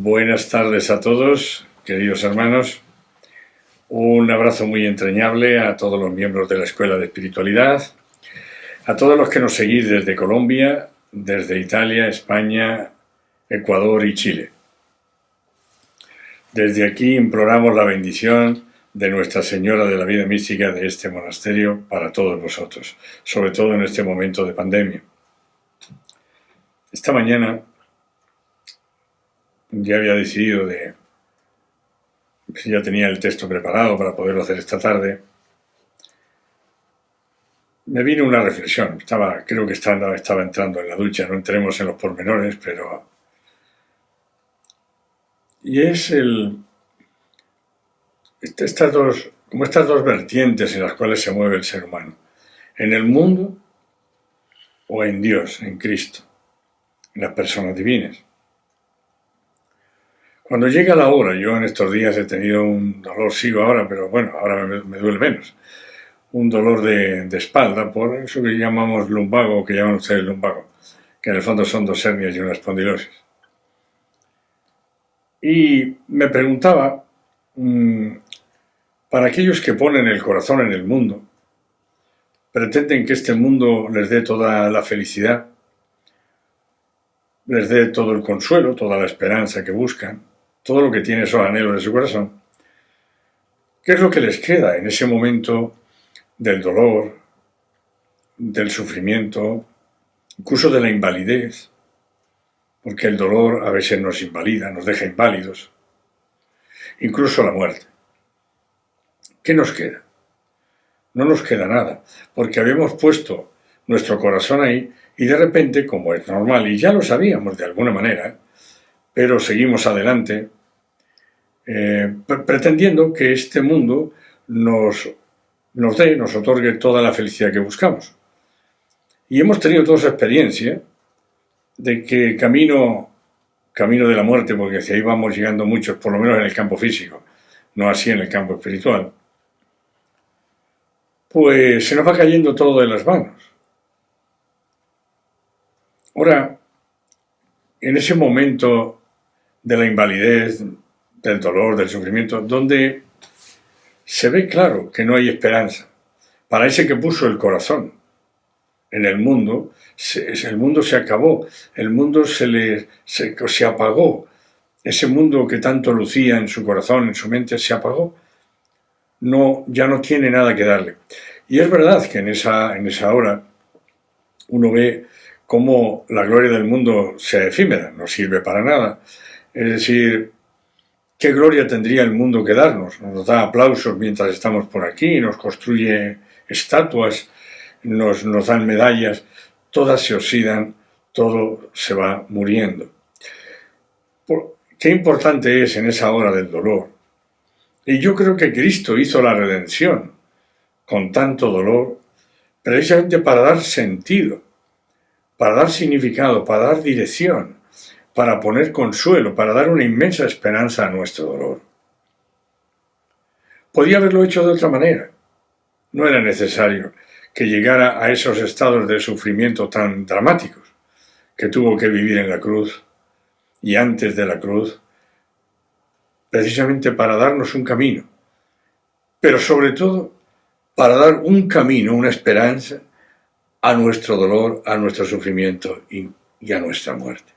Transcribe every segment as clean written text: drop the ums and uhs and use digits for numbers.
Buenas tardes a todos, queridos hermanos. Un abrazo muy entrañable a todos los miembros de la Escuela de Espiritualidad, a todos los que nos seguís desde Colombia, desde Italia, España, Ecuador y Chile. Desde aquí imploramos la bendición de Nuestra Señora de la Vida Mística de este monasterio para todos vosotros, sobre todo en este momento de pandemia. Esta mañana ya había decidido ya tenía el texto preparado para poderlo hacer esta tarde. Me vino una reflexión, creo que estaba entrando en la ducha, no entremos en los pormenores, pero... Y es estas dos vertientes en las cuales se mueve el ser humano, en el mundo o en Dios, en Cristo, en las personas divinas. Cuando llega la hora, yo en estos días he tenido un dolor, sigo ahora, pero bueno, ahora me duele menos, un dolor de espalda, por eso que llamamos lumbago, que llaman ustedes lumbago, que en el fondo son dos hernias y una espondilosis. Y me preguntaba, para aquellos que ponen el corazón en el mundo, pretenden que este mundo les dé toda la felicidad, les dé todo el consuelo, toda la esperanza que buscan, todo lo que tiene esos anhelos de su corazón. ¿Qué es lo que les queda en ese momento del dolor, del sufrimiento, incluso de la invalidez? Porque el dolor a veces nos invalida, nos deja inválidos, incluso la muerte. ¿Qué nos queda? No nos queda nada, porque habíamos puesto nuestro corazón ahí y de repente, como es normal, y ya lo sabíamos de alguna manera, pero seguimos adelante, pretendiendo que este mundo nos otorgue toda la felicidad que buscamos. Y hemos tenido toda esa experiencia de que camino de la muerte, porque hacia ahí vamos llegando muchos, por lo menos en el campo físico, no así en el campo espiritual, pues se nos va cayendo todo de las manos. Ahora, en ese momento de la invalidez, del dolor, del sufrimiento, donde se ve claro que no hay esperanza, para ese que puso el corazón en el mundo, el mundo se acabó, el mundo se apagó, ese mundo que tanto lucía en su corazón, en su mente, se apagó, ya no tiene nada que darle. Y es verdad que en esa hora uno ve cómo la gloria del mundo se efímera, no sirve para nada. Es decir, ¿qué gloria tendría el mundo que darnos? Nos da aplausos mientras estamos por aquí, nos construye estatuas, nos dan medallas, todas se oxidan, todo se va muriendo. Qué importante es en esa hora del dolor. Y yo creo que Cristo hizo la redención con tanto dolor, precisamente para dar sentido, para dar significado, para dar dirección, para poner consuelo, para dar una inmensa esperanza a nuestro dolor. Podía haberlo hecho de otra manera. No era necesario que llegara a esos estados de sufrimiento tan dramáticos que tuvo que vivir en la cruz y antes de la cruz, precisamente para darnos un camino, pero sobre todo para dar un camino, una esperanza a nuestro dolor, a nuestro sufrimiento y a nuestra muerte.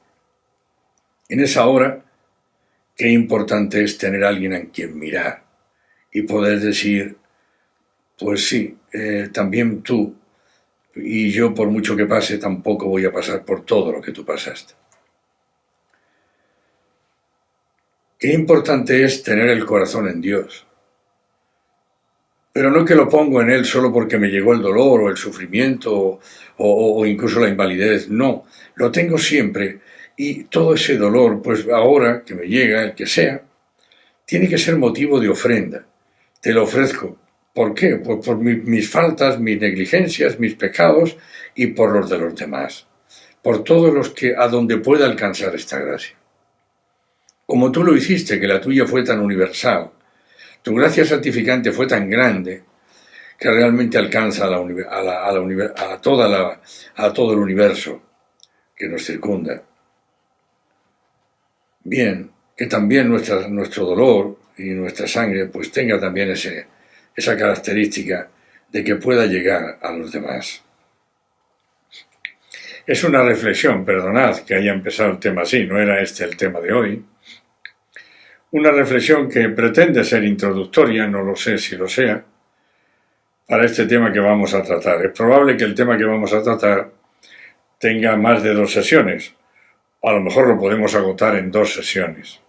En esa hora, qué importante es tener a alguien en quien mirar y poder decir, pues sí, también tú y yo, por mucho que pase, tampoco voy a pasar por todo lo que tú pasaste. Qué importante es tener el corazón en Dios. Pero no que lo pongo en Él solo porque me llegó el dolor o el sufrimiento o incluso la invalidez. No, lo tengo siempre. Y todo ese dolor, pues ahora que me llega, el que sea, tiene que ser motivo de ofrenda. Te lo ofrezco. ¿Por qué? Pues por mis faltas, mis negligencias, mis pecados y por los de los demás. Por todos los que a donde pueda alcanzar esta gracia. Como tú lo hiciste, que la tuya fue tan universal, tu gracia santificante fue tan grande que realmente alcanza a todo el universo que nos circunda. Bien, que también nuestro dolor y nuestra sangre pues tenga también esa característica de que pueda llegar a los demás. Es una reflexión, perdonad que haya empezado el tema así, no era este el tema de hoy. Una reflexión que pretende ser introductoria, no lo sé si lo sea, para este tema que vamos a tratar. Es probable que el tema que vamos a tratar tenga más de 2 sesiones. A lo mejor lo podemos agotar en 2 sesiones.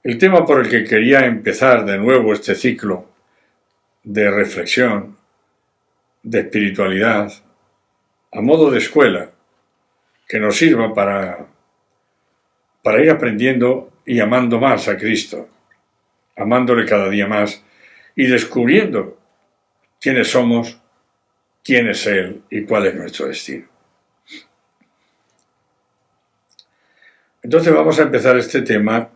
El tema por el que quería empezar de nuevo este ciclo de reflexión, de espiritualidad, a modo de escuela, que nos sirva para ir aprendiendo y amando más a Cristo, amándole cada día más y descubriendo quiénes somos, quién es Él y cuál es nuestro destino. Entonces vamos a empezar este tema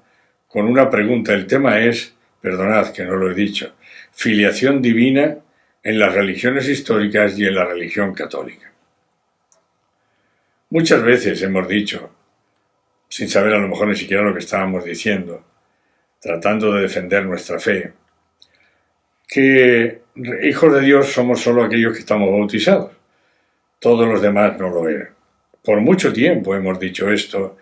con una pregunta. El tema es, perdonad que no lo he dicho, filiación divina en las religiones históricas y en la religión católica. Muchas veces hemos dicho, sin saber a lo mejor ni siquiera lo que estábamos diciendo, tratando de defender nuestra fe, que hijos de Dios somos solo aquellos que estamos bautizados. Todos los demás no lo eran. Por mucho tiempo hemos dicho esto,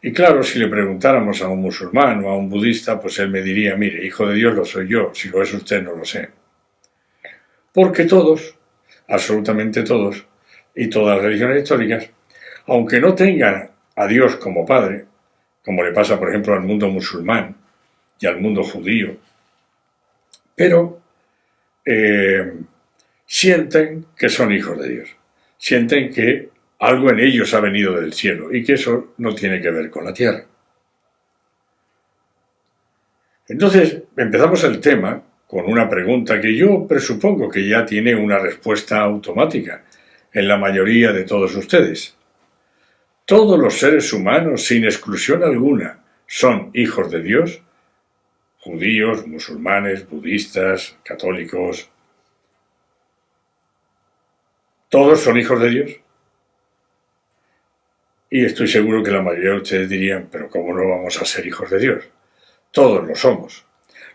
y claro, si le preguntáramos a un musulmán o a un budista, pues él me diría, mire, hijo de Dios lo soy yo, si lo es usted no lo sé. Porque todos, absolutamente todos, y todas las religiones históricas, aunque no tengan a Dios como Padre, como le pasa por ejemplo al mundo musulmán y al mundo judío, pero sienten que son hijos de Dios, sienten que algo en ellos ha venido del cielo y que eso no tiene que ver con la tierra. Entonces empezamos el tema con una pregunta que yo presupongo que ya tiene una respuesta automática en la mayoría de todos ustedes. ¿Todos los seres humanos, sin exclusión alguna, son hijos de Dios? Judíos, musulmanes, budistas, católicos. ¿Todos son hijos de Dios? Y estoy seguro que la mayoría de ustedes dirían, pero ¿cómo no vamos a ser hijos de Dios? Todos lo somos.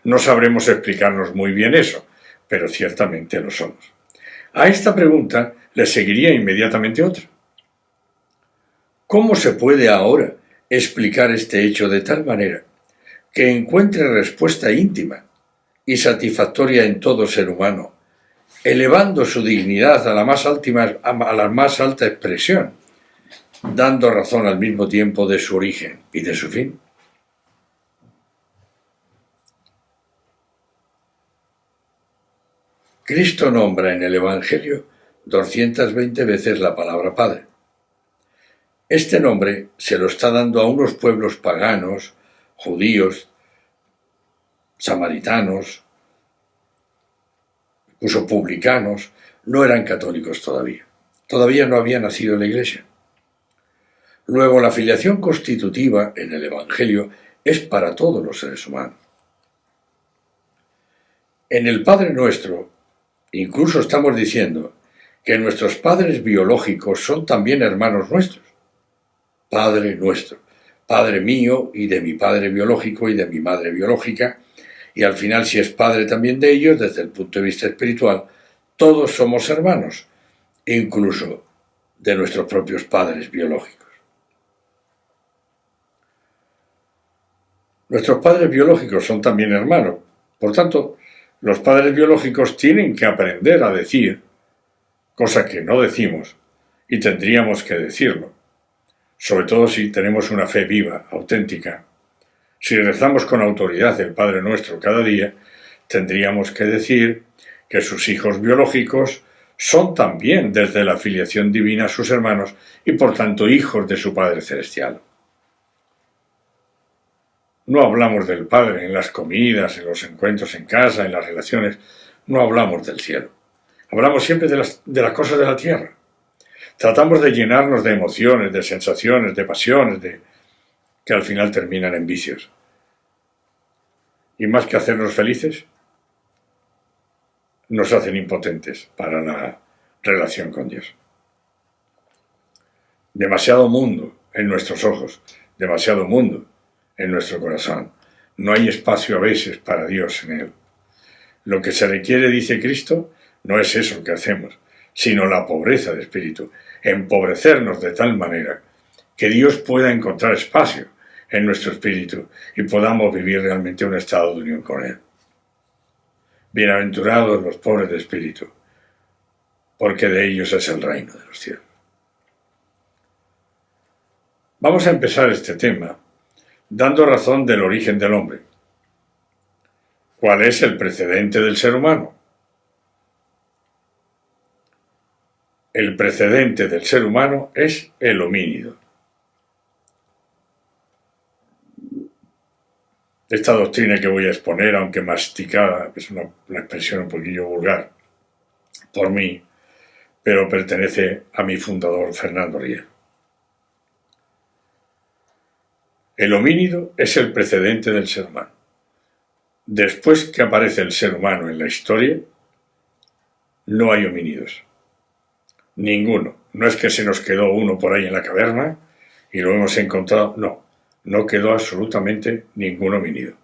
No sabremos explicarnos muy bien eso, pero ciertamente lo somos. A esta pregunta le seguiría inmediatamente otra. ¿Cómo se puede ahora explicar este hecho de tal manera que encuentre respuesta íntima y satisfactoria en todo ser humano, elevando su dignidad a la más alta expresión, dando razón al mismo tiempo de su origen y de su fin? Cristo nombra en el Evangelio 220 veces la palabra Padre. Este nombre se lo está dando a unos pueblos paganos, judíos, samaritanos, incluso publicanos, no eran católicos todavía. Todavía no había nacido en la Iglesia. Luego, la filiación constitutiva en el Evangelio es para todos los seres humanos. En el Padre Nuestro, incluso estamos diciendo que nuestros padres biológicos son también hermanos nuestros. Padre nuestro, Padre mío y de mi padre biológico y de mi madre biológica, y al final si es padre también de ellos, desde el punto de vista espiritual, todos somos hermanos, incluso de nuestros propios padres biológicos. Nuestros padres biológicos son también hermanos, por tanto, los padres biológicos tienen que aprender a decir, cosa que no decimos, y tendríamos que decirlo, sobre todo si tenemos una fe viva, auténtica. Si rezamos con autoridad el Padre Nuestro cada día, tendríamos que decir que sus hijos biológicos son también desde la filiación divina sus hermanos y por tanto hijos de su Padre Celestial. No hablamos del Padre en las comidas, en los encuentros en casa, en las relaciones, no hablamos del cielo. Hablamos siempre de las cosas de la tierra. Tratamos de llenarnos de emociones, de sensaciones, de pasiones, que al final terminan en vicios. Y más que hacernos felices, nos hacen impotentes para la relación con Dios. Demasiado mundo en nuestros ojos, demasiado mundo en nuestro corazón. No hay espacio a veces para Dios en él. Lo que se requiere, dice Cristo, no es eso que hacemos, sino la pobreza de espíritu, empobrecernos de tal manera que Dios pueda encontrar espacio en nuestro espíritu y podamos vivir realmente un estado de unión con Él. Bienaventurados los pobres de espíritu, porque de ellos es el reino de los cielos. Vamos a empezar este tema dando razón del origen del hombre. ¿Cuál es el precedente del ser humano? El precedente del ser humano es el homínido. Esta doctrina que voy a exponer, aunque masticada, es una expresión un poquillo vulgar por mí, pero pertenece a mi fundador, Fernando Riel. El homínido es el precedente del ser humano. Después que aparece el ser humano en la historia, no hay homínidos. Ninguno. No es que se nos quedó uno por ahí en la caverna y lo hemos encontrado. No quedó absolutamente ningún homínido.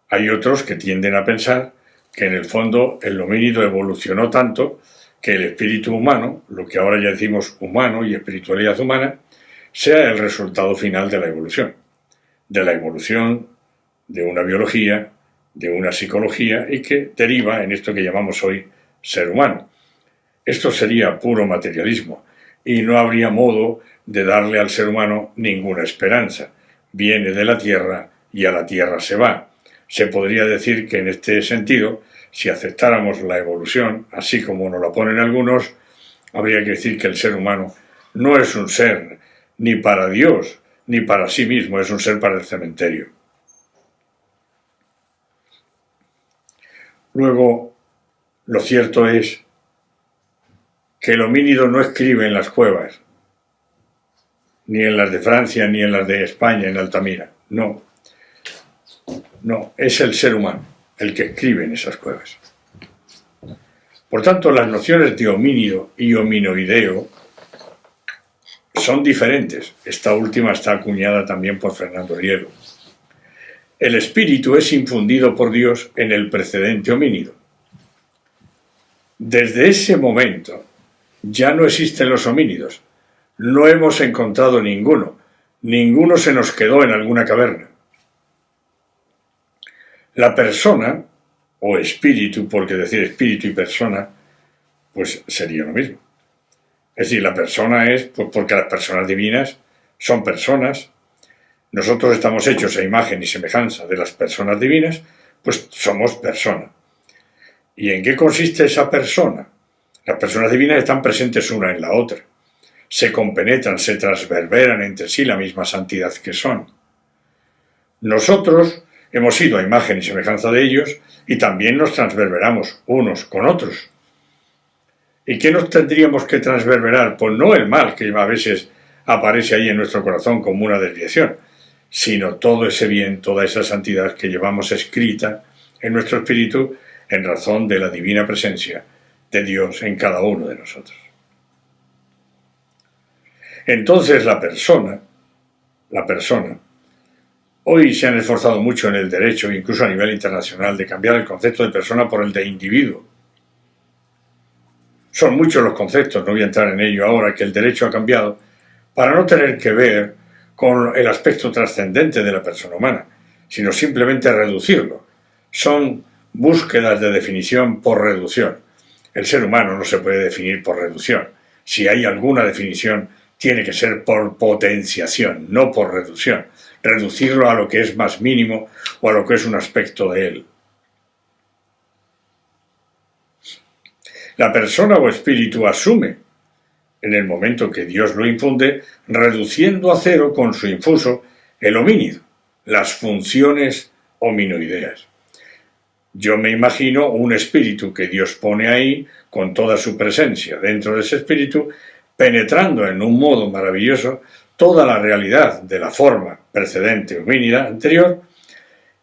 Hay otros que tienden a pensar que en el fondo el homínido evolucionó tanto que el espíritu humano, lo que ahora ya decimos humano y espiritualidad humana, sea el resultado final de la evolución de una biología, de una psicología y que deriva en esto que llamamos hoy ser humano. Esto sería puro materialismo y no habría modo de darle al ser humano ninguna esperanza. Viene de la tierra y a la tierra se va. Se podría decir que en este sentido, si aceptáramos la evolución, así como nos la ponen algunos, habría que decir que el ser humano no es un ser ni para Dios ni para sí mismo, es un ser para el cementerio. Luego, lo cierto es que el homínido no escribe en las cuevas, ni en las de Francia, ni en las de España, en Altamira. No, es el ser humano el que escribe en esas cuevas. Por tanto, las nociones de homínido y hominoideo son diferentes. Esta última está acuñada también por Fernando Riel. El espíritu es infundido por Dios en el precedente homínido. Desde ese momento ya no existen los homínidos. No hemos encontrado ninguno. Ninguno se nos quedó en alguna caverna. La persona, o espíritu, porque decir espíritu y persona, pues sería lo mismo. Es decir, la persona es, pues porque las personas divinas son personas. Nosotros estamos hechos a imagen y semejanza de las personas divinas, pues somos personas. ¿Y en qué consiste esa persona? Las personas divinas están presentes una en la otra. Se compenetran, se transverberan entre sí la misma santidad que son. Nosotros hemos sido a imagen y semejanza de ellos y también nos transverberamos unos con otros. ¿Y qué nos tendríamos que transverberar? Pues no el mal que a veces aparece ahí en nuestro corazón como una desviación, sino todo ese bien, toda esa santidad que llevamos escrita en nuestro espíritu en razón de la divina presencia de Dios en cada uno de nosotros. Entonces la persona, hoy se han esforzado mucho en el derecho, incluso a nivel internacional, de cambiar el concepto de persona por el de individuo. Son muchos los conceptos, no voy a entrar en ello ahora, que el derecho ha cambiado para no tener que ver con el aspecto trascendente de la persona humana, sino simplemente reducirlo. Son búsquedas de definición por reducción. El ser humano no se puede definir por reducción. Si hay alguna definición, tiene que ser por potenciación, no por reducción. Reducirlo a lo que es más mínimo o a lo que es un aspecto de él. La persona o espíritu asume, en el momento que Dios lo infunde, reduciendo a cero con su infuso el homínido, las funciones hominoideas. Yo me imagino un espíritu que Dios pone ahí, con toda su presencia dentro de ese espíritu, penetrando en un modo maravilloso toda la realidad de la forma precedente homínida anterior,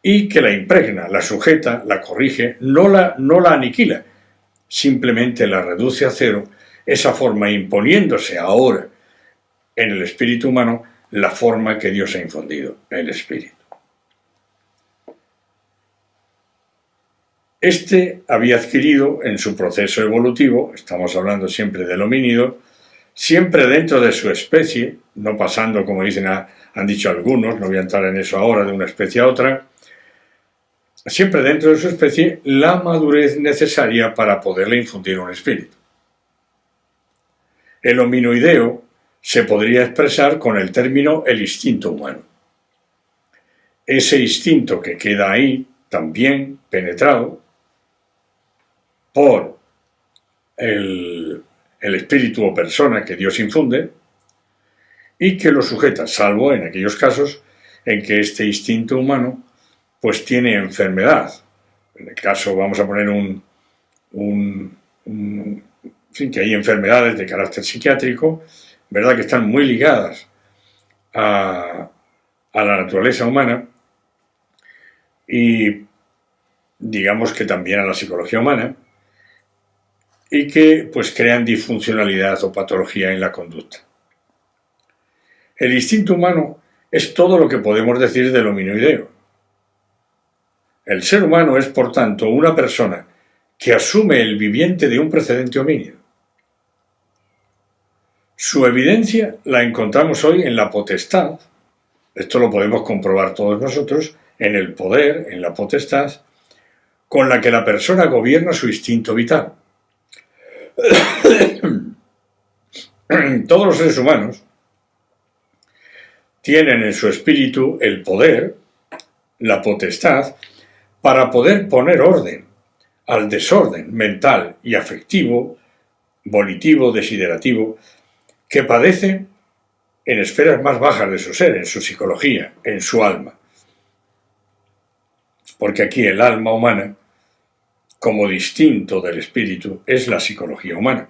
y que la impregna, la sujeta, la corrige, no la aniquila, simplemente la reduce a cero, esa forma imponiéndose ahora en el espíritu humano la forma que Dios ha infundido, el espíritu. Este había adquirido en su proceso evolutivo, estamos hablando siempre del homínido, siempre dentro de su especie, no pasando, como han dicho algunos, no voy a entrar en eso ahora, de una especie a otra, siempre dentro de su especie, la madurez necesaria para poderle infundir un espíritu. El hominoideo se podría expresar con el término el instinto humano. Ese instinto que queda ahí, también penetrado por el espíritu o persona que Dios infunde y que lo sujeta, salvo en aquellos casos en que este instinto humano pues tiene enfermedad. En el caso, vamos a poner que hay enfermedades de carácter psiquiátrico, ¿verdad?, que están muy ligadas a la naturaleza humana y digamos que también a la psicología humana, y que pues crean disfuncionalidad o patología en la conducta. El instinto humano es todo lo que podemos decir del hominoideo. El ser humano es, por tanto, una persona que asume el viviente de un precedente homínido. Su evidencia la encontramos hoy en la potestad, esto lo podemos comprobar todos nosotros, en el poder, en la potestad, con la que la persona gobierna su instinto vital. Todos los seres humanos tienen en su espíritu el poder, la potestad, para poder poner orden al desorden mental y afectivo, volitivo, desiderativo, que padece en esferas más bajas de su ser, en su psicología, en su alma. Porque aquí el alma humana, como distinto del espíritu, es la psicología humana.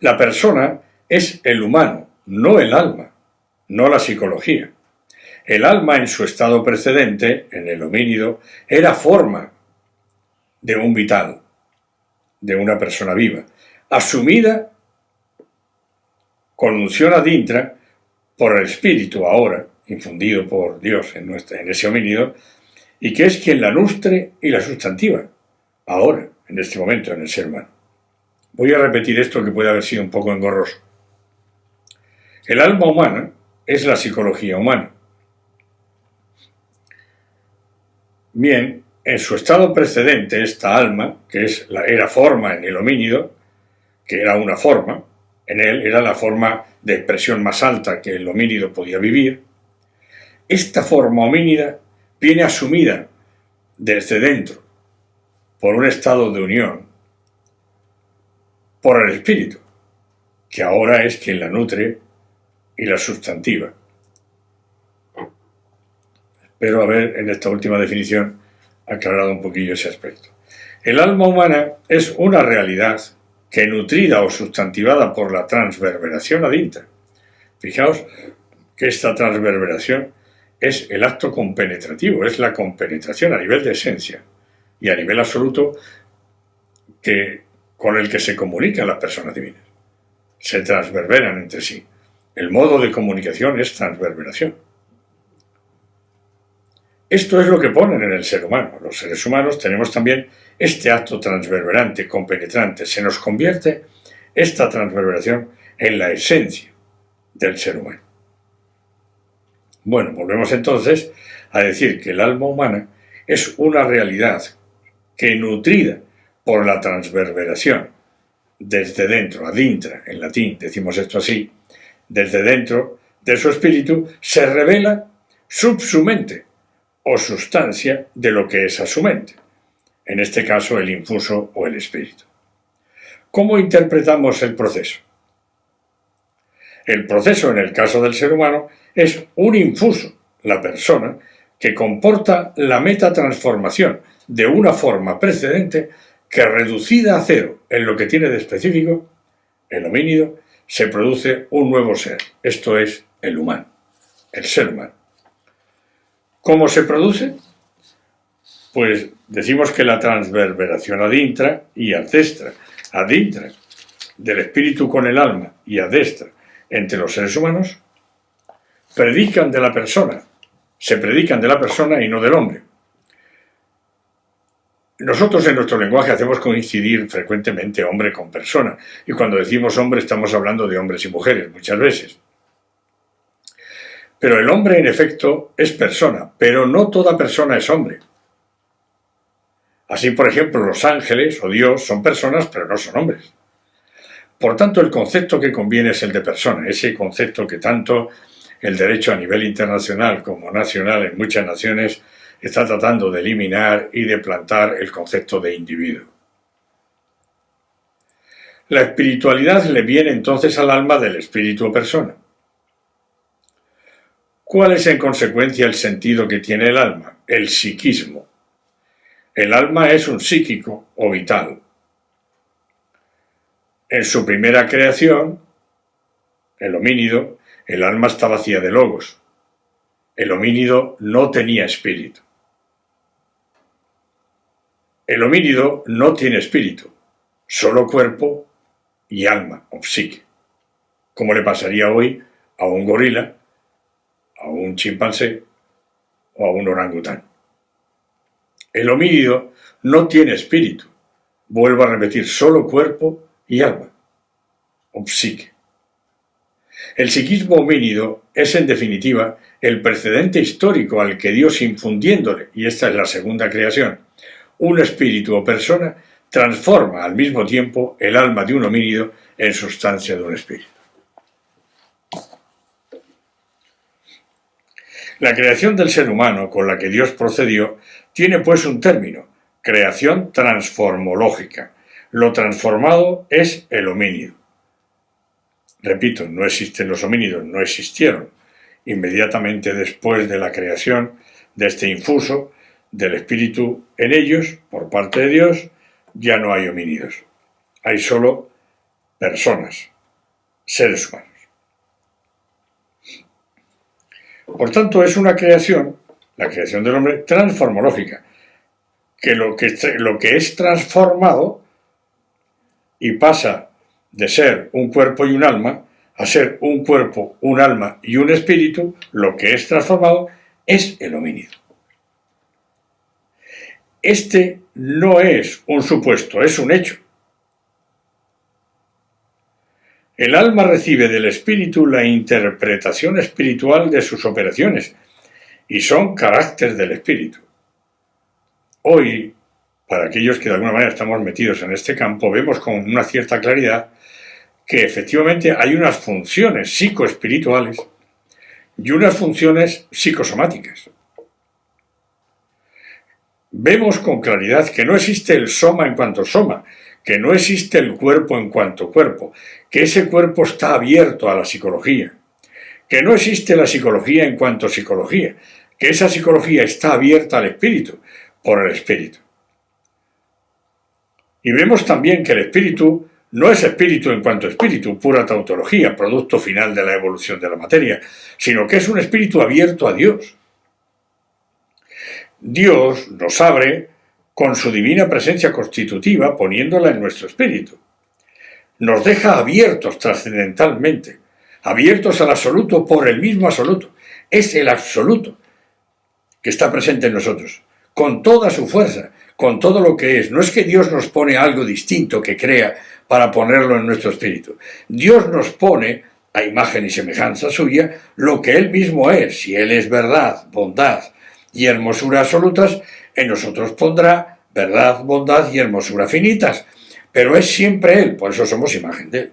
La persona es el humano, no el alma, no la psicología. El alma en su estado precedente, en el homínido, era forma de un vital, de una persona viva, asumida con unción ad intra por el espíritu ahora, infundido por Dios en ese homínido, y que es quien la nustre y la sustantiva, ahora, en este momento, en el ser humano. Voy a repetir esto que puede haber sido un poco engorroso. El alma humana es la psicología humana. Bien, en su estado precedente, esta alma, que era forma en el homínido, que era una forma, en él era la forma de expresión más alta que el homínido podía vivir, esta forma homínida viene asumida desde dentro por un estado de unión, por el espíritu, que ahora es quien la nutre y la sustantiva. Espero haber en esta última definición aclarado un poquillo ese aspecto. El alma humana es una realidad que, nutrida o sustantivada por la transverberación ad intra. Fijaos que esta transverberación es el acto compenetrativo, es la compenetración a nivel de esencia y a nivel absoluto con el que se comunican las personas divinas. Se transverberan entre sí. El modo de comunicación es transverberación. Esto es lo que ponen en el ser humano. Los seres humanos tenemos también este acto transverberante, compenetrante. Se nos convierte esta transverberación en la esencia del ser humano. Bueno, volvemos entonces a decir que el alma humana es una realidad que, nutrida por la transverberación desde dentro, ad intra, en latín decimos esto así, desde dentro de su espíritu, se revela subsumente o sustancia de lo que es a su mente, en este caso el infuso o el espíritu. ¿Cómo interpretamos el proceso? El proceso, en el caso del ser humano, es un infuso, la persona, que comporta la metatransformación de una forma precedente que, reducida a cero en lo que tiene de específico, el homínido, se produce un nuevo ser. Esto es el humano, el ser humano. ¿Cómo se produce? Pues decimos que la transverberación ad intra y ad destra del espíritu con el alma y ad destra entre los seres humanos predican de la persona, se predican de la persona y no del hombre. Nosotros en nuestro lenguaje hacemos coincidir frecuentemente hombre con persona, y cuando decimos hombre estamos hablando de hombres y mujeres muchas veces. Pero el hombre en efecto es persona, pero no toda persona es hombre. Así, por ejemplo, los ángeles o Dios son personas, pero no son hombres. Por tanto, el concepto que conviene es el de persona, ese concepto que tanto el derecho a nivel internacional como nacional en muchas naciones está tratando de eliminar y de plantar el concepto de individuo. La espiritualidad le viene entonces al alma del espíritu o persona. ¿Cuál es en consecuencia el sentido que tiene el alma? El psiquismo. El alma es un psíquico o vital. En su primera creación, el homínido, el alma está vacía de logos. El homínido no tenía espíritu. El homínido no tiene espíritu, solo cuerpo y alma o psique, como le pasaría hoy a un gorila, a un chimpancé o a un orangután. El homínido no tiene espíritu, vuelvo a repetir, solo cuerpo y alma o psique. El psiquismo homínido es en definitiva el precedente histórico al que Dios, infundiéndole, y esta es la segunda creación, un espíritu o persona, transforma al mismo tiempo el alma de un homínido en sustancia de un espíritu. La creación del ser humano con la que Dios procedió tiene pues un término, creación transformológica. Lo transformado es el homínido. Repito, no existen los homínidos, no existieron. Inmediatamente después de la creación de este infuso del espíritu en ellos, por parte de Dios, ya no hay homínidos. Hay solo personas, seres humanos. Por tanto, es una creación, la creación del hombre, transformológica, que lo que es transformado y pasa de ser un cuerpo y un alma a ser un cuerpo, un alma y un espíritu, lo que es transformado es el homínido. Este no es un supuesto, es un hecho. El alma recibe del espíritu la interpretación espiritual de sus operaciones y son carácter del espíritu. Hoy, para aquellos que de alguna manera estamos metidos en este campo, vemos con una cierta claridad que efectivamente hay unas funciones psicoespirituales y unas funciones psicosomáticas. Vemos con claridad que no existe el soma en cuanto soma, que no existe el cuerpo en cuanto cuerpo, que ese cuerpo está abierto a la psicología, que no existe la psicología en cuanto psicología, que esa psicología está abierta al espíritu, por el espíritu. Y vemos también que el espíritu no es espíritu en cuanto espíritu, pura tautología, producto final de la evolución de la materia, sino que es un espíritu abierto a Dios. Dios nos abre con su divina presencia constitutiva, poniéndola en nuestro espíritu. Nos deja abiertos trascendentalmente, abiertos al absoluto por el mismo absoluto. Es el absoluto que está presente en nosotros, con toda su fuerza, con todo lo que es. No es que Dios nos pone algo distinto que crea para ponerlo en nuestro espíritu. Dios nos pone, a imagen y semejanza suya, lo que Él mismo es. Si Él es verdad, bondad y hermosura absolutas, en nosotros pondrá verdad, bondad y hermosura finitas. Pero es siempre Él, por eso somos imagen de Él.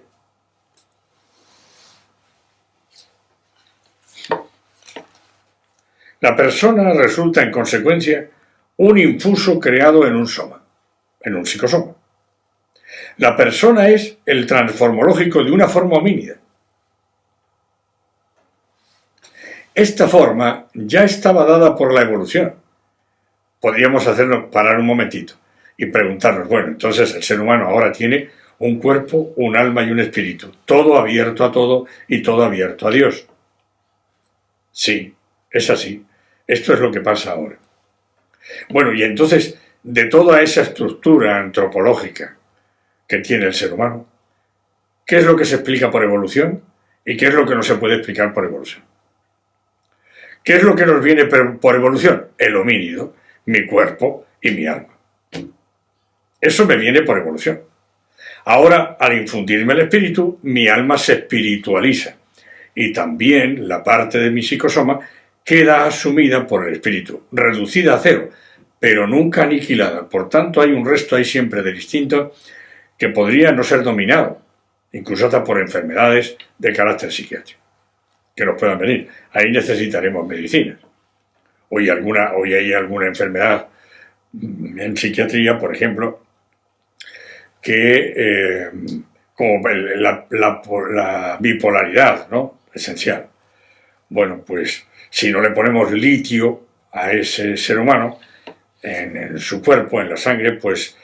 La persona resulta en consecuencia un infuso creado en un soma, en un psicosoma. La persona es el transformológico de una forma homínida. Esta forma ya estaba dada por la evolución. Podríamos hacernos parar un momentito y preguntarnos, bueno, entonces el ser humano ahora tiene un cuerpo, un alma y un espíritu, todo abierto a todo y todo abierto a Dios. Sí, es así. Esto es lo que pasa ahora. Bueno, y entonces, de toda esa estructura antropológica que tiene el ser humano, ¿qué es lo que se explica por evolución y qué es lo que no se puede explicar por evolución? ¿Qué es lo que nos viene por evolución? El homínido, mi cuerpo y mi alma. Eso me viene por evolución. Ahora, al infundirme el espíritu, mi alma se espiritualiza y también la parte de mi psicosoma queda asumida por el espíritu, reducida a cero, pero nunca aniquilada. Por tanto, hay un resto ahí siempre del instinto que podría no ser dominado, incluso hasta por enfermedades de carácter psiquiátrico, que nos puedan venir. Ahí necesitaremos medicinas. Hoy hay alguna enfermedad en psiquiatría, por ejemplo, que como la bipolaridad, ¿no? Esencial. Bueno, pues si no le ponemos litio a ese ser humano en su cuerpo, en la sangre, pues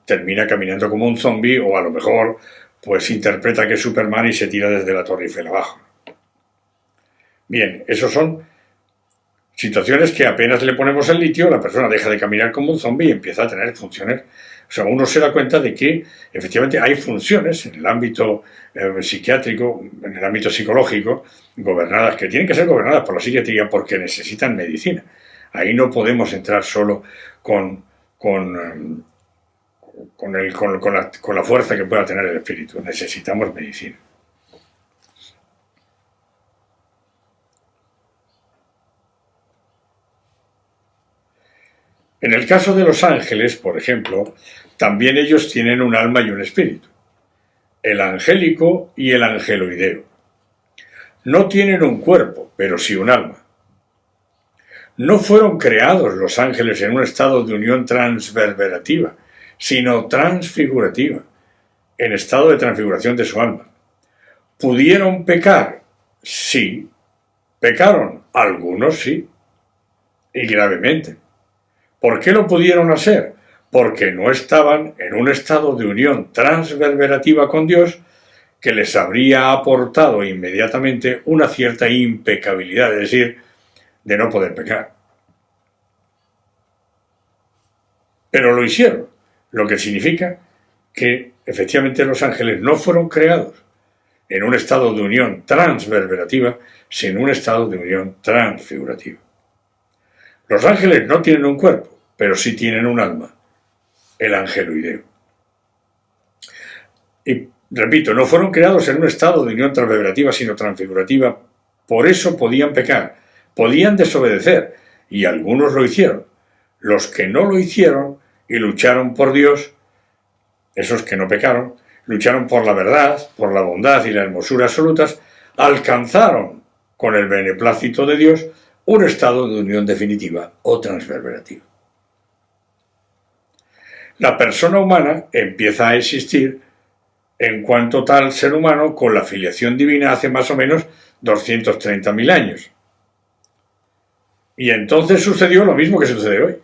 termina caminando como un zombie, o a lo mejor pues interpreta que es Superman y se tira desde la Torre Eiffel abajo. Bien, esos son situaciones que apenas le ponemos el litio, la persona deja de caminar como un zombie y empieza a tener funciones. O sea, uno se da cuenta de que efectivamente hay funciones en el ámbito psiquiátrico, en el ámbito psicológico, gobernadas, que tienen que ser gobernadas por la psiquiatría porque necesitan medicina. Ahí no podemos entrar solo con la fuerza que pueda tener el espíritu. Necesitamos medicina. En el caso de los ángeles, por ejemplo, también ellos tienen un alma y un espíritu, el angélico y el angeloideo. No tienen un cuerpo, pero sí un alma. No fueron creados los ángeles en un estado de unión transverberativa, sino transfigurativa, en estado de transfiguración de su alma. ¿Pudieron pecar? Sí. ¿Pecaron? Algunos sí, y gravemente. ¿Por qué lo pudieron hacer? Porque no estaban en un estado de unión transverberativa con Dios que les habría aportado inmediatamente una cierta impecabilidad, es decir, de no poder pecar. Pero lo hicieron, lo que significa que efectivamente los ángeles no fueron creados en un estado de unión transverberativa, sino en un estado de unión transfigurativa. Los ángeles no tienen un cuerpo, pero sí tienen un alma, el angeloideo. Y repito, no fueron creados en un estado de unión transverberativa, sino transfigurativa. Por eso podían pecar, podían desobedecer, y algunos lo hicieron. Los que no lo hicieron y lucharon por Dios, esos que no pecaron, lucharon por la verdad, por la bondad y la hermosura absolutas, alcanzaron, con el beneplácito de Dios, un estado de unión definitiva o transverberativa. La persona humana empieza a existir en cuanto tal ser humano con la filiación divina hace más o menos 230.000 años. Y entonces sucedió lo mismo que sucede hoy,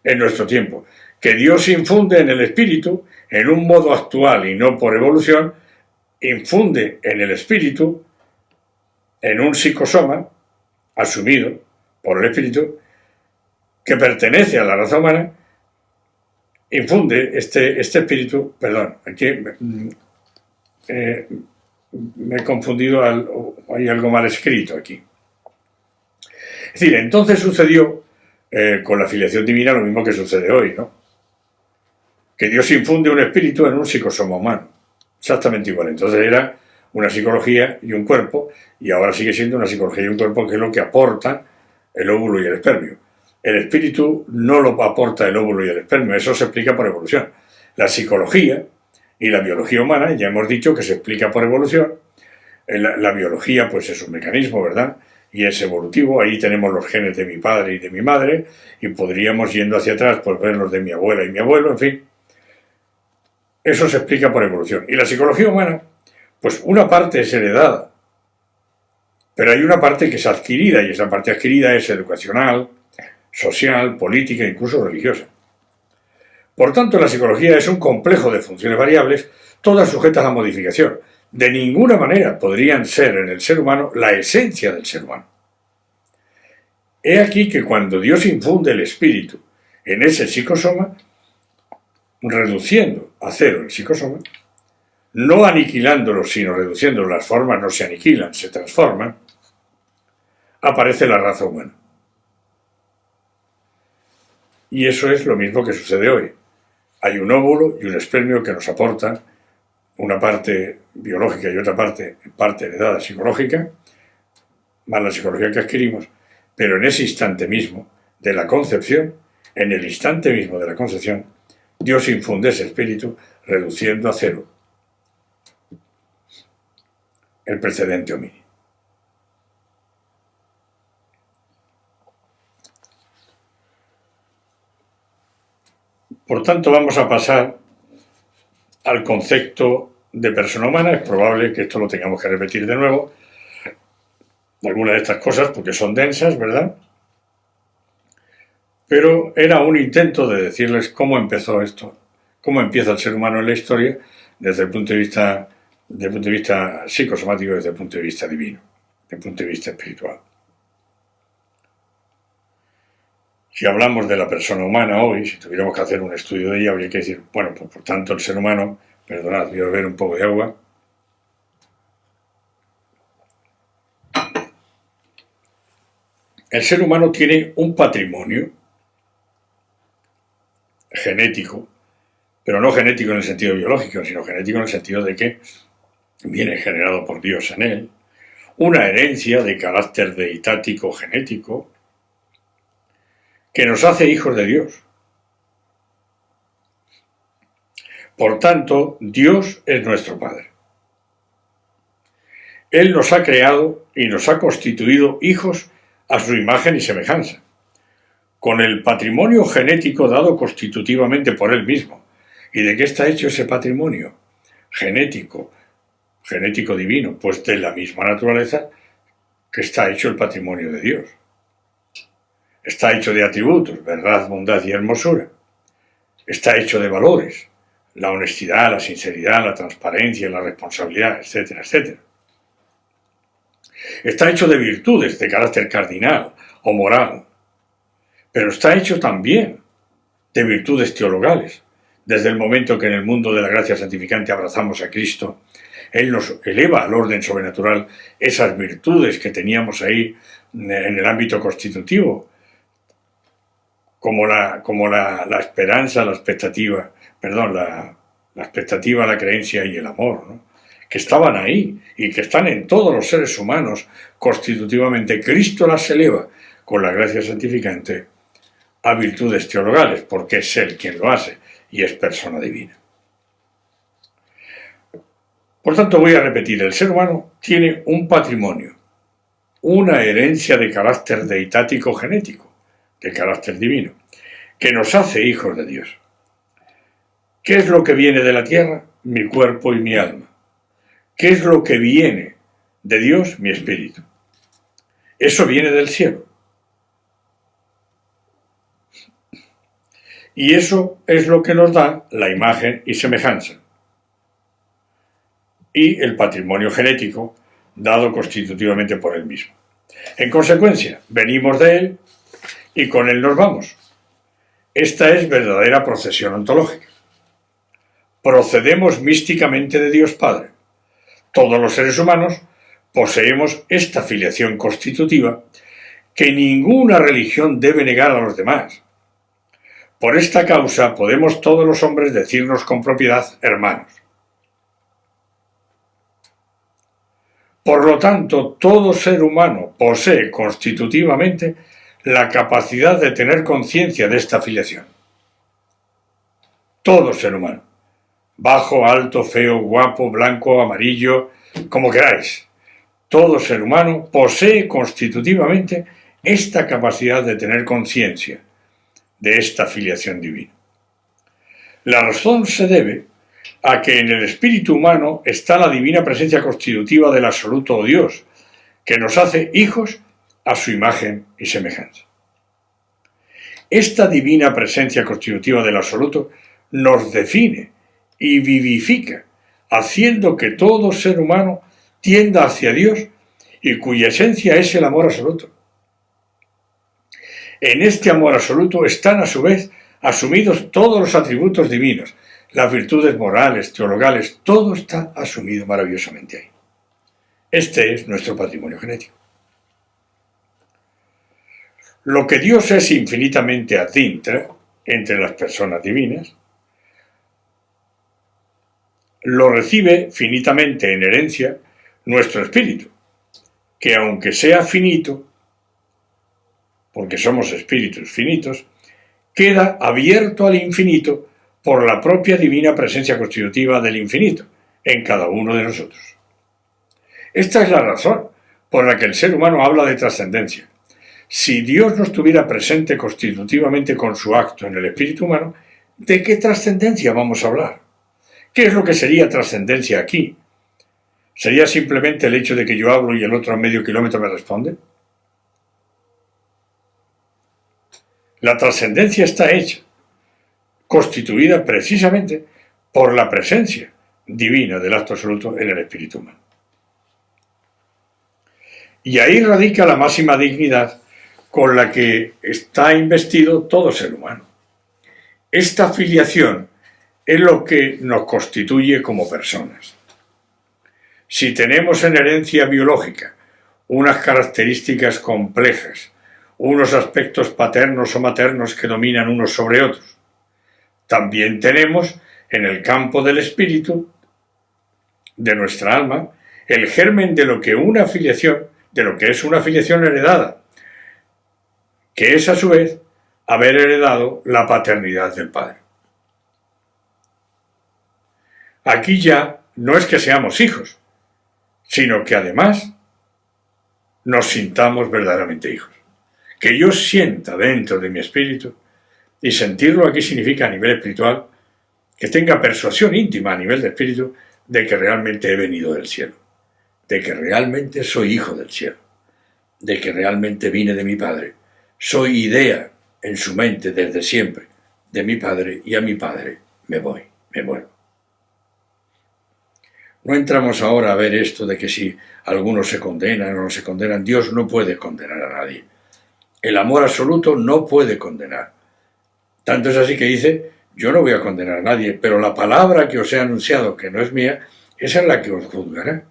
en nuestro tiempo, que Dios infunde en el espíritu, en un modo actual y no por evolución, infunde en el espíritu, en un psicosoma, asumido por el espíritu, que pertenece a la raza humana, infunde este espíritu, perdón, aquí me he confundido, hay algo mal escrito aquí. Es decir, entonces sucedió con la filiación divina lo mismo que sucede hoy, ¿no? Que Dios infunde un espíritu en un psicosoma humano, exactamente igual. Entonces era una psicología y un cuerpo, y ahora sigue siendo una psicología y un cuerpo, que es lo que aporta el óvulo y el espermio. El espíritu no lo aporta el óvulo y el espermio, eso se explica por evolución. La psicología y la biología humana, ya hemos dicho que se explica por evolución. La biología pues es un mecanismo, ¿verdad? Y es evolutivo, ahí tenemos los genes de mi padre y de mi madre, y podríamos, yendo hacia atrás, pues ver los de mi abuela y mi abuelo, en fin. Eso se explica por evolución. Y la psicología humana, pues una parte es heredada, pero hay una parte que es adquirida, y esa parte adquirida es educacional, social, política e incluso religiosa. Por tanto, la psicología es un complejo de funciones variables, todas sujetas a modificación. De ninguna manera podrían ser en el ser humano la esencia del ser humano. He aquí que cuando Dios infunde el espíritu en ese psicosoma, reduciendo a cero el psicosoma, no aniquilándolo, sino reduciéndolo, las formas no se aniquilan, se transforman, aparece la raza humana. Y eso es lo mismo que sucede hoy. Hay un óvulo y un espermio que nos aportan una parte biológica y otra parte heredada psicológica, más la psicología que adquirimos, pero en ese instante mismo de la concepción, en el instante mismo de la concepción, Dios infunde ese espíritu reduciendo a cero el precedente homínido. Por tanto, vamos a pasar al concepto de persona humana. Es probable que esto lo tengamos que repetir de nuevo, algunas de estas cosas, porque son densas, ¿verdad? Pero era un intento de decirles cómo empezó esto, cómo empieza el ser humano en la historia desde el punto de vista psicosomático, desde el punto de vista divino, desde el punto de vista espiritual. Si hablamos de la persona humana hoy, si tuviéramos que hacer un estudio de ella, habría que decir, bueno, pues por tanto el ser humano, perdonad, voy a beber un poco de agua. El ser humano tiene un patrimonio genético, pero no genético en el sentido biológico, sino genético en el sentido de que viene generado por Dios en él, una herencia de carácter deitático genético que nos hace hijos de Dios. Por tanto, Dios es nuestro Padre. Él nos ha creado y nos ha constituido hijos a su imagen y semejanza, con el patrimonio genético dado constitutivamente por Él mismo. ¿Y de qué está hecho ese patrimonio genético divino? Pues de la misma naturaleza que está hecho el patrimonio de Dios. Está hecho de atributos, verdad, bondad y hermosura. Está hecho de valores, la honestidad, la sinceridad, la transparencia, la responsabilidad, etcétera, etcétera. Está hecho de virtudes de carácter cardinal o moral, pero está hecho también de virtudes teologales. Desde el momento que en el mundo de la gracia santificante abrazamos a Cristo, Él nos eleva al orden sobrenatural esas virtudes que teníamos ahí en el ámbito constitutivo, como la esperanza, la expectativa, la expectativa, la creencia y el amor, ¿no? Que estaban ahí y que están en todos los seres humanos constitutivamente. Cristo las eleva con la gracia santificante a virtudes teologales, porque es Él quien lo hace y es persona divina. Por tanto, voy a repetir, el ser humano tiene un patrimonio, una herencia de carácter deitático genético, de carácter divino, que nos hace hijos de Dios. ¿Qué es lo que viene de la tierra? Mi cuerpo y mi alma. ¿Qué es lo que viene de Dios? Mi espíritu. Eso viene del cielo. Y eso es lo que nos da la imagen y semejanza. Y el patrimonio genético dado constitutivamente por Él mismo. En consecuencia, venimos de Él y con Él nos vamos. Esta es verdadera procesión ontológica. Procedemos místicamente de Dios Padre. Todos los seres humanos poseemos esta filiación constitutiva que ninguna religión debe negar a los demás. Por esta causa podemos todos los hombres decirnos con propiedad hermanos. Por lo tanto, todo ser humano posee constitutivamente la capacidad de tener conciencia de esta filiación. Todo ser humano. Bajo, alto, feo, guapo, blanco, amarillo, como queráis. Todo ser humano posee constitutivamente esta capacidad de tener conciencia de esta filiación divina. La razón se debe a que en el espíritu humano está la divina presencia constitutiva del absoluto Dios, que nos hace hijos a su imagen y semejanza. Esta divina presencia constitutiva del absoluto nos define y vivifica, haciendo que todo ser humano tienda hacia Dios y cuya esencia es el amor absoluto. En este amor absoluto están a su vez asumidos todos los atributos divinos, las virtudes morales, teologales, todo está asumido maravillosamente ahí. Este es nuestro patrimonio genético. Lo que Dios es infinitamente adintra entre las personas divinas, lo recibe finitamente en herencia nuestro espíritu, que aunque sea finito, porque somos espíritus finitos, queda abierto al infinito por la propia divina presencia constitutiva del infinito en cada uno de nosotros. Esta es la razón por la que el ser humano habla de trascendencia. Si Dios no estuviera presente constitutivamente con su acto en el espíritu humano, ¿de qué trascendencia vamos a hablar? ¿Qué es lo que sería trascendencia aquí? ¿Sería simplemente el hecho de que yo hablo y el otro a medio kilómetro me responde? La trascendencia está hecha, constituida precisamente por la presencia divina del acto absoluto en el espíritu humano. Y ahí radica la máxima dignidad con la que está investido todo ser humano. Esta filiación es lo que nos constituye como personas. Si tenemos en herencia biológica unas características complejas, unos aspectos paternos o maternos que dominan unos sobre otros, también tenemos en el campo del espíritu, de nuestra alma, el germen de lo que es una filiación heredada, que es a su vez haber heredado la paternidad del Padre. Aquí ya no es que seamos hijos, sino que además nos sintamos verdaderamente hijos. Que yo sienta dentro de mi espíritu, y sentirlo aquí significa a nivel espiritual, que tenga persuasión íntima a nivel de espíritu de que realmente he venido del cielo, de que realmente soy hijo del cielo, de que realmente vine de mi Padre. Soy idea en su mente desde siempre de mi Padre y a mi Padre me vuelvo. No entramos ahora a ver esto de que si algunos se condenan o no se condenan. Dios no puede condenar a nadie. El amor absoluto no puede condenar. Tanto es así que dice, yo no voy a condenar a nadie, pero la palabra que os he anunciado, que no es mía, esa es la que os juzgará.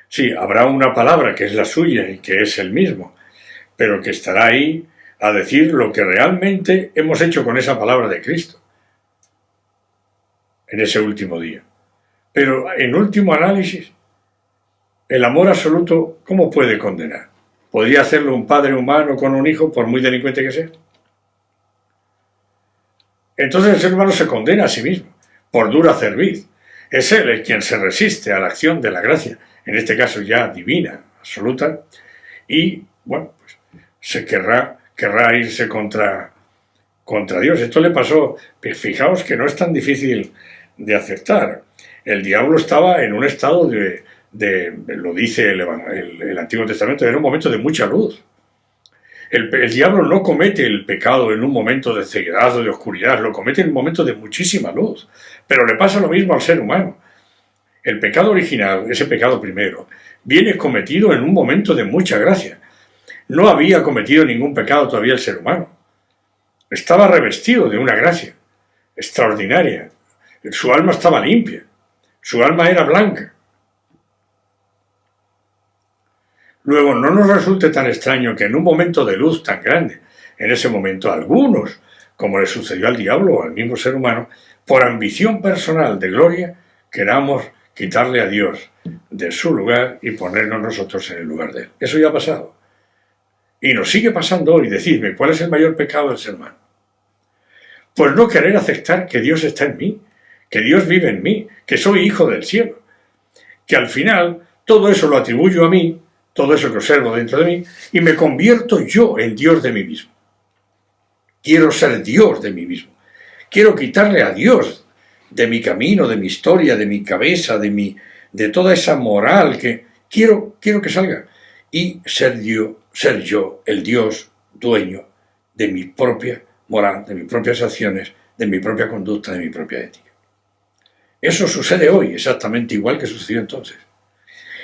Sí, habrá una palabra que es la suya y que es el mismo, pero que estará ahí a decir lo que realmente hemos hecho con esa palabra de Cristo en ese último día. Pero en último análisis, el amor absoluto, ¿cómo puede condenar? ¿Podría hacerlo un padre humano con un hijo, por muy delincuente que sea? Entonces el ser humano se condena a sí mismo, por dura cerviz. Es él el quien se resiste a la acción de la gracia, en este caso ya divina, absoluta, y, bueno, pues se querrá irse contra Dios. Esto le pasó, fijaos que no es tan difícil de aceptar. El diablo estaba en un estado lo dice el Antiguo Testamento, era un momento de mucha luz. El diablo no comete el pecado en un momento de ceguedad o de oscuridad, lo comete en un momento de muchísima luz. Pero le pasa lo mismo al ser humano. El pecado original, ese pecado primero, viene cometido en un momento de mucha gracia. No había cometido ningún pecado todavía el ser humano. Estaba revestido de una gracia extraordinaria. Su alma estaba limpia. Su alma era blanca. Luego, no nos resulte tan extraño que en un momento de luz tan grande, en ese momento algunos, como le sucedió al diablo o al mismo ser humano, por ambición personal de gloria, queramos quitarle a Dios de su lugar y ponernos nosotros en el lugar de él. Eso ya ha pasado. Y nos sigue pasando hoy. Decidme, ¿cuál es el mayor pecado del ser humano? Pues no querer aceptar que Dios está en mí, que Dios vive en mí, que soy hijo del cielo, que al final todo eso lo atribuyo a mí, todo eso que observo dentro de mí, y me convierto yo en Dios de mí mismo. Quiero ser Dios de mí mismo. Quiero quitarle a Dios de mi camino, de mi historia, de mi cabeza, de toda esa moral que quiero que salga. Y ser yo el Dios dueño de mi propia moral, de mis propias acciones, de mi propia conducta, de mi propia ética. Eso sucede hoy exactamente igual que sucedió entonces.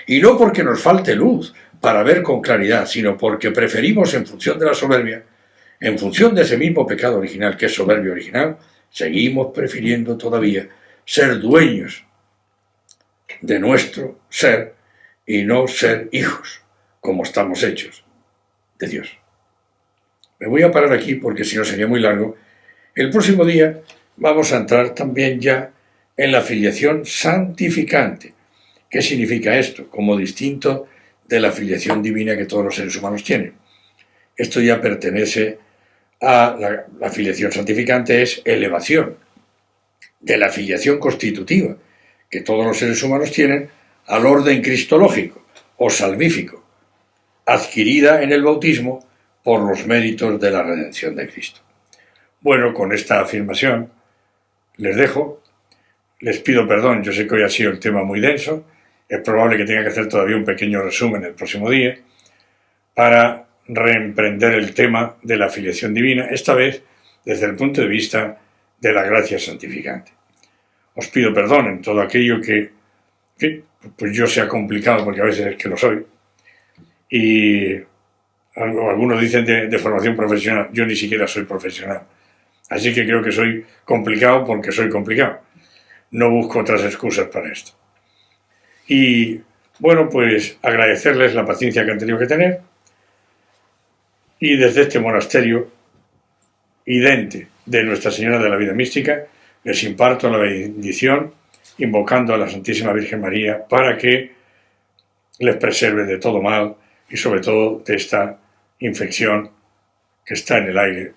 Y no porque nos falte luz para ver con claridad, sino porque preferimos, en función de la soberbia, en función de ese mismo pecado original que es soberbia original, seguimos prefiriendo todavía ser dueños de nuestro ser y no ser hijos, como estamos hechos. de Dios. Me voy a parar aquí porque si no sería muy largo. El próximo día vamos a entrar también ya en la filiación santificante. ¿Qué significa esto? Como distinto de la filiación divina que todos los seres humanos tienen. Esto ya pertenece a la filiación santificante, es elevación de la filiación constitutiva que todos los seres humanos tienen al orden cristológico o salvífico, adquirida en el bautismo por los méritos de la redención de Cristo. Bueno, con esta afirmación les dejo, les pido perdón, yo sé que hoy ha sido el tema muy denso, es probable que tenga que hacer todavía un pequeño resumen el próximo día para reemprender el tema de la filiación divina, esta vez desde el punto de vista de la gracia santificante. Os pido perdón en todo aquello que, en fin, pues yo sea complicado, porque a veces es que lo soy, y algunos dicen de formación profesional, yo ni siquiera soy profesional, así que creo que soy complicado porque soy complicado, no busco otras excusas para esto. Y bueno, pues agradecerles la paciencia que han tenido que tener, y desde este monasterio idente de Nuestra Señora de la Vida Mística les imparto la bendición invocando a la Santísima Virgen María para que les preserve de todo mal y sobre todo de esta infección que está en el aire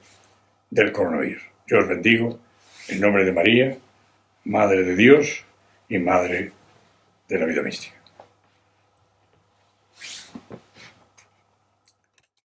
del coronavirus. Yo os bendigo en nombre de María, Madre de Dios y Madre de la Vida Mística.